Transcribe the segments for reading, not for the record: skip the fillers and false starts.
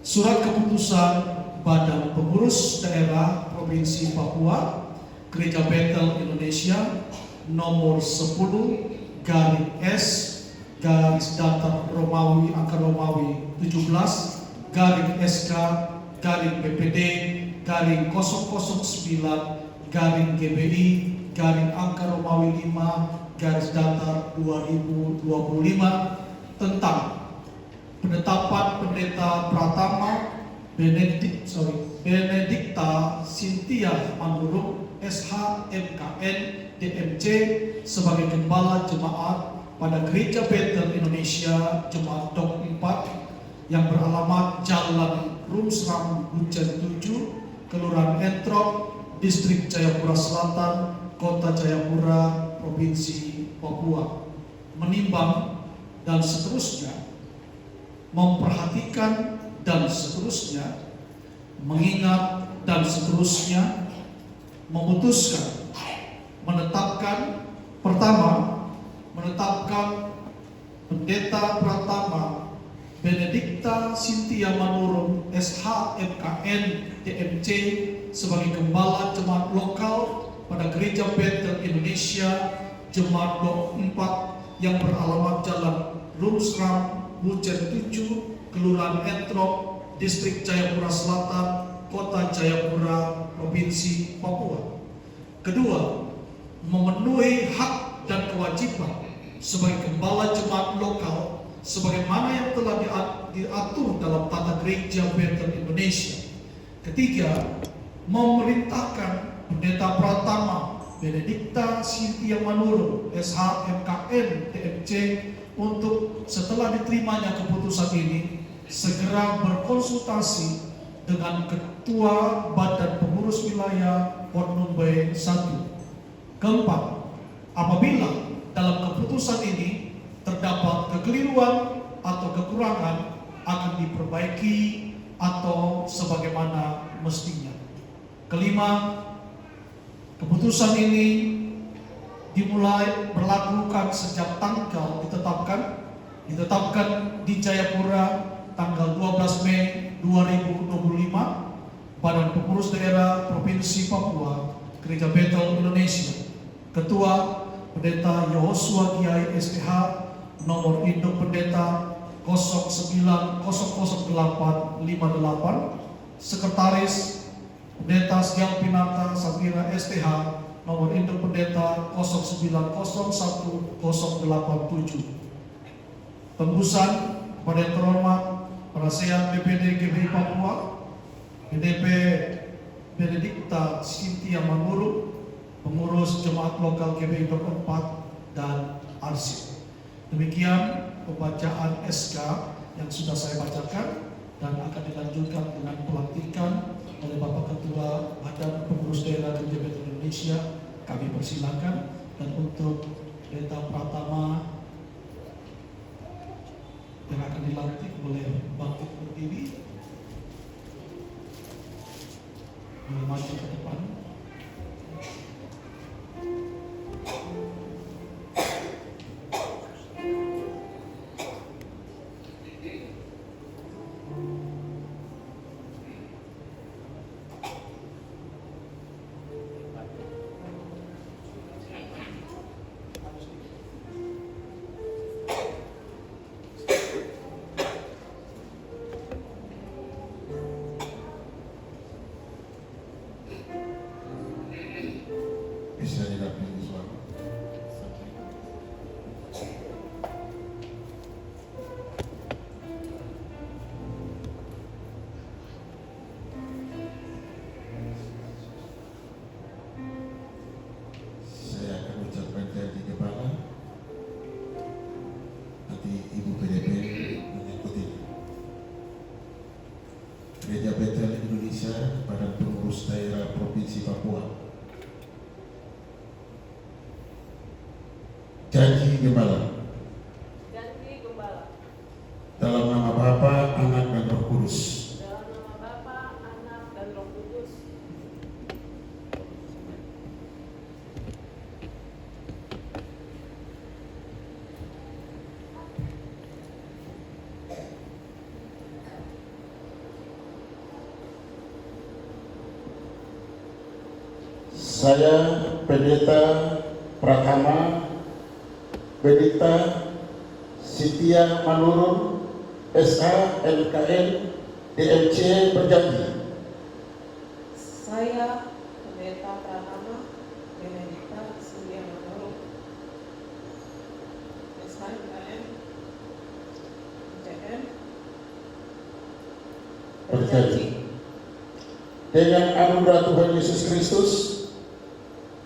Surat keputusan Badan Pengurus Daerah Provinsi Papua Gereja Bethel Indonesia nomor 10 garing S garis datar Romawi angka Romawi 17 garing SK garing BPD garing 009 garing GBI garing angka Romawi 5 garis datar 2025 tentang penetapan Pendeta Pratama Benedikta Cynthia Manurung SH MKN DMC sebagai Gembala Jemaat pada Gereja Bethel Indonesia Jemaat Dok 4 yang beralamat Jalan Rumsram Buncen 7, Kelurahan Entrop, Distrik Jayapura Selatan, Kota Jayapura, Provinsi Papua, menimbang dan seterusnya, memperhatikan dan seterusnya, mengingat dan seterusnya, memutuskan, menetapkan, pertama, menetapkan Pendeta Pratama Benedikta Cynthia Manurung SH MKN DMC sebagai Gembala Jemaat Lokal pada Gereja Bethel Indonesia Jemaat Dok 4 yang beralamat Jalan Rumsram Buncen 7, Kelurahan Entrop, Distrik Jayapura Selatan, Kota Jayapura, Provinsi Papua. Kedua, memenuhi hak dan kewajiban sebagai Gembala Jemaat Lokal sebagaimana yang telah diatur dalam Tata Gereja Bethel Indonesia. Ketiga, memerintahkan Pendeta Pratama Benedikta Cynthia Manurung SH MKN DMC untuk setelah diterimanya keputusan ini segera berkonsultasi dengan Ketua Badan Pengurus Wilayah Pornumbai 1. Keempat, apabila dalam keputusan ini terdapat kekeliruan atau kekurangan akan diperbaiki atau sebagaimana mestinya. Kelima, keputusan ini dimulai berlakukan sejak tanggal ditetapkan di Jayapura tanggal 12 Mei 2025 Badan Pengurus Daerah Provinsi Papua Gereja Bethel Indonesia. Ketua Pendeta Yosua Kiai STH nomor induk pendeta 09000858, Sekretaris Pendeta Siang Pinata Safira STH nomor induk pendeta 09010887. Tembusan kepada yang terhormat Penasehat BPD GBI Papua BDP Benedikta Cynthia Manurung, pengurus Jemaat Lokal GBI Dok 4 dan arsip. Demikian pembacaan SK yang sudah saya bacakan dan akan dilanjutkan dengan pelantikan oleh Bapak Ketua Badan Pengurus Daerah Gereja Bethel Indonesia. Kami persilakan, dan untuk Pendeta Pratama yang akan dilantik boleh bangkit berdiri, maju ke depan. Gereja Bethel Indonesia Badan Pengurus Daerah Provinsi Papua. Janji Gembala. Janji Gembala. Dalam nama Bapa, Anak, dan Roh Kudus. Dalam nama Bapa, Anak, dan Roh Kudus. Saya Pendeta Pratama Benedikta Cynthia Manurung SA MKN DMC berjanji Saya Pendeta Pratama Benedikta Cynthia Manurung SHMKN JM berjanji dengan anugerah Tuhan Yesus Kristus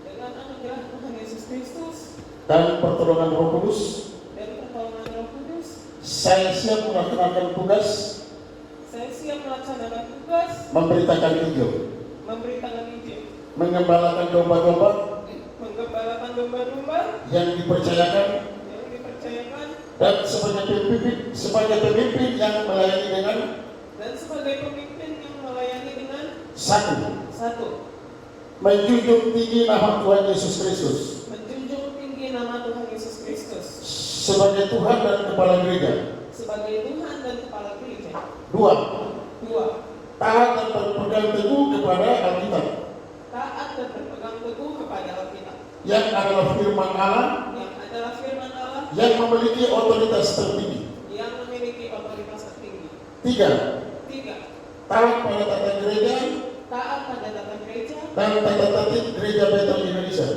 dengan anugerah Tuhan Yesus Kristus dan pertolongan Roh Kudus, dan pertolongan Roh Kudus, saya siap melaksanakan tugas saya siap melaksanakan tugas memberitakan Injil, memberitakan Injil, mengembalakan domba-domba menggembalakan domba-domba yang dipercayakan, dan sebagai pemimpin yang melayani dengan satu, menjunjung tinggi nama Tuhan Yesus Kristus sebagai Tuhan dan Kepala Gereja. Dua, taat dan berpegang teguh kepada Alkitab yang adalah firman Allah yang memiliki otoritas tertinggi. Tiga, taat pada tata gereja dan tata tertib Gereja Betel Indonesia.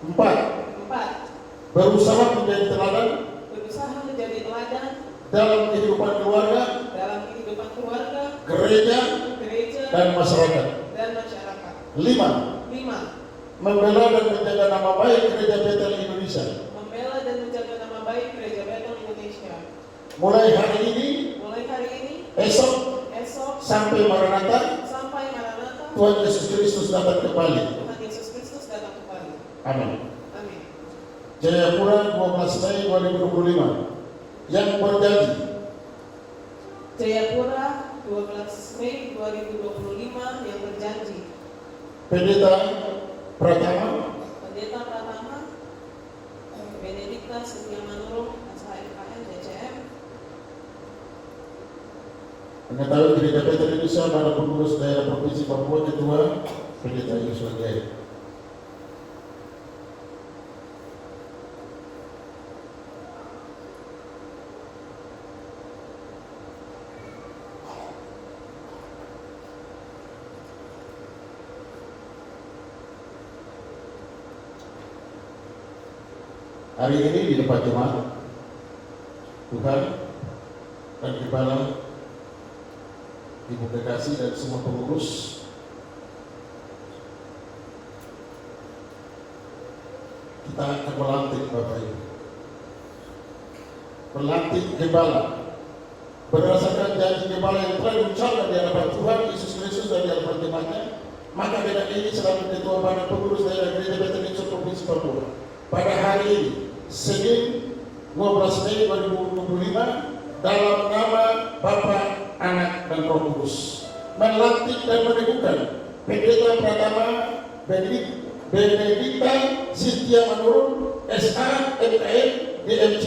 Empat, berusaha menjadi teladan dalam kehidupan keluarga, gereja, dan masyarakat. Lima, membela dan menjaga nama baik Gereja Betel Indonesia. Mulai hari ini, esok, sampai Maranatha, Tuhan Yesus Kristus datang kembali. Amin. Jayapura 12 Mei 2025 yang berjanji Jayapura 12 Mei 2025 yang berjanji Pendeta Pratama Benedikta Cynthia Manurung SHMKN DCM mengetahui Gereja Betel Indonesia pada pengurus daerah Provinsi Papua Ketua Pendeta Yusuf Jaya. Hari ini di depan jemaat Tuhan dan Gembala Ibu Kekasih dan semua pengurus kita akan melantik Bapak Ibu, melantik Gembala berdasarkan janji Gembala yang telah diucapkan di hadapan Tuhan Yesus Kristus dan di hadapan jemaatnya. Maka dengan ini selaku Ketua Badan Pengurus Daerah Gereja Betel Indonesia Provinsi Papua pada hari ini Senin 12 Mei 2025 dalam nama Bapa, Anak, dan Roh Kudus melantik dan meneguhkan Pendeta Pratama Benedikta Cynthia Manurung SA MKN DMC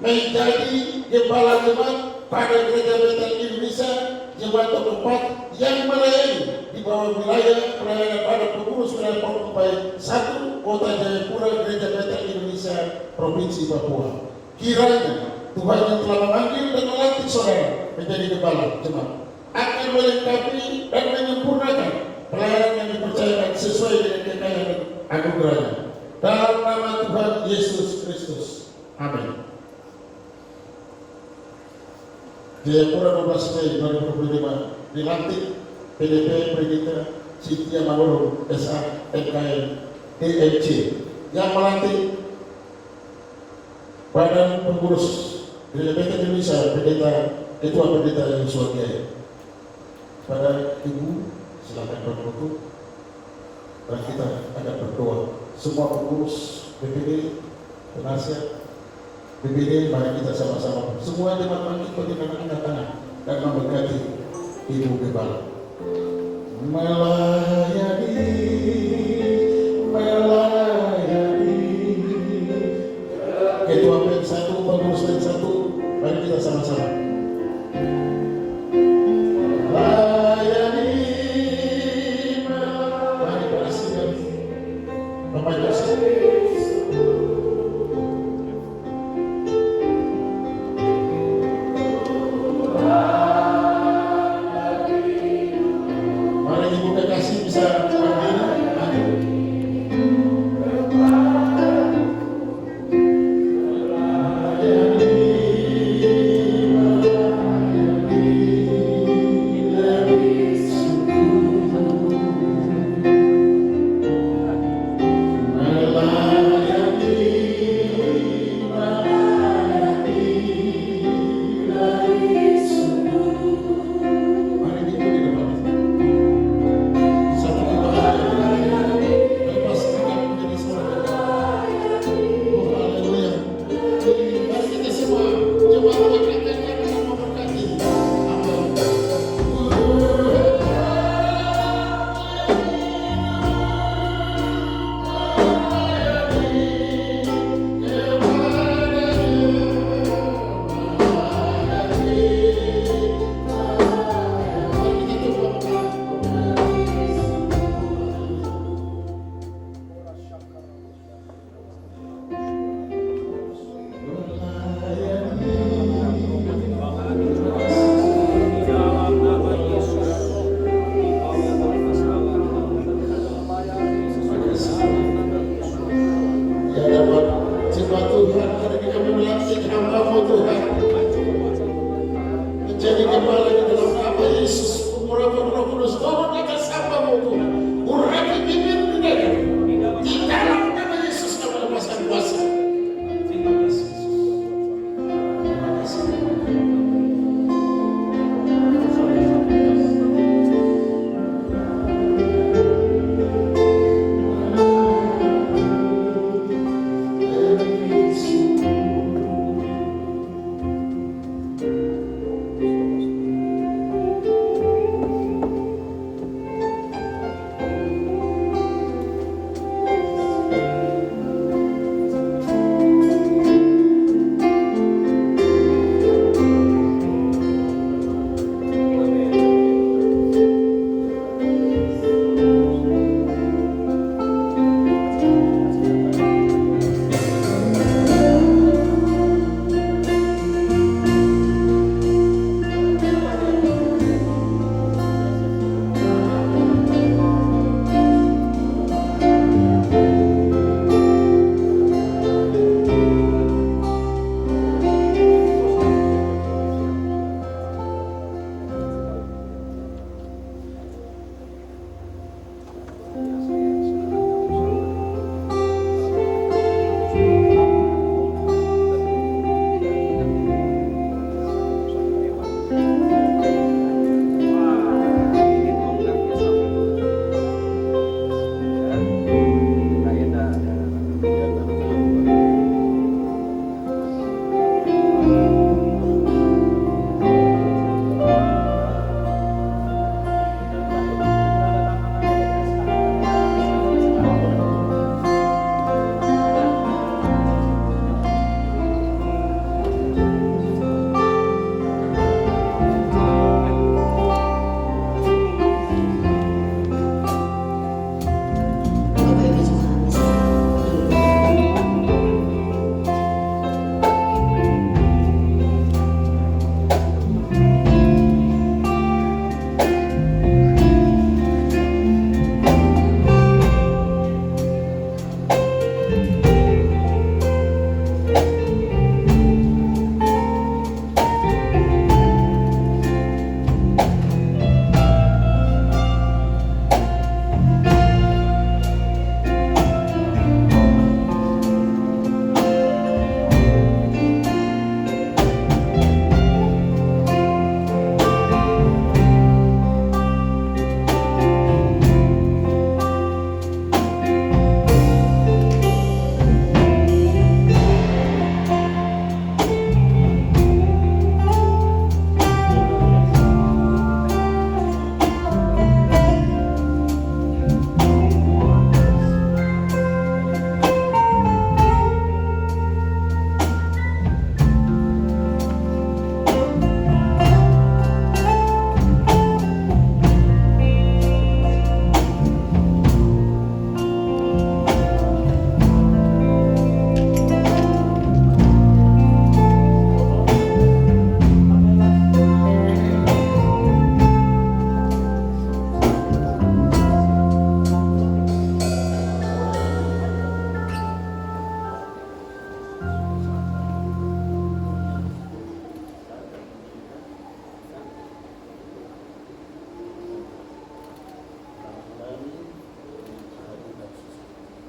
menjadi Gembala Jemaat pada Gereja Betel Indonesia Jemaat keempat yang melayani di bawah wilayah pelayanan pada pengurus wilayah Papua 1 Kota Jayapura Gereja Betel Indonesia Provinsi Papua. Kiranya Tuhan yang telah memanggil dan melantik saudara menjadi Gembala Jemaat akan melengkapi dan menyempurnakan pelayanan yang dipercayakan sesuai dengan kekayaan anugerahnya. Dalam nama Tuhan Yesus Kristus. Amin. Jayapura 12 Mei 2025 dilantik PDP Pendeta Cynthia Manurung SA MKN DMC yang melantik Badan Pengurus Gereja Betel Indonesia Ketua Pendeta Yusuf Jaya. Pada Ibu silakan berfoto dan kita akan berdoa. Semua pengurus BPD, penasihat BPD, mari kita sama-sama semua jemaat bangkit bagaimana angkat tangan dan memberkati Ibu Gembala. Melayani Ketua PEN 1, pengurus PEN 1, mari kita sama-sama melayani Mari kita di depan. Satu dua lepas tangan menjadi suara. Oh haleluya. Mari kita semua coba angkat tangan dan memberkati. Amin. Ya dapat jiwa Tuhan, hari ini kami melantik hamba-Mu Tuhan menjadi gembala di dalam nama Yesus. Urapan Roh Kudus turun di atas hamba-Mu Tuhan. Urapi bibir mereka. Di dalam nama Yesus kami lepaskan kuasa. Terima kasih Yesus. Terima kasih.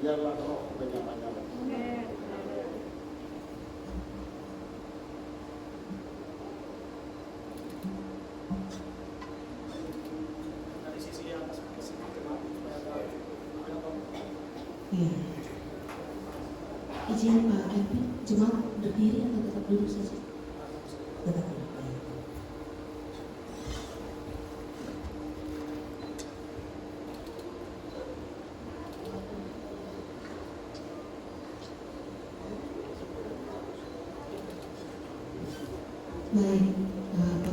biarlah roh menyapa-nyapa. Iya. Izin Pak Kevin, jemaat berdiri atau tetap duduk saja? Tetap duduk. Baik,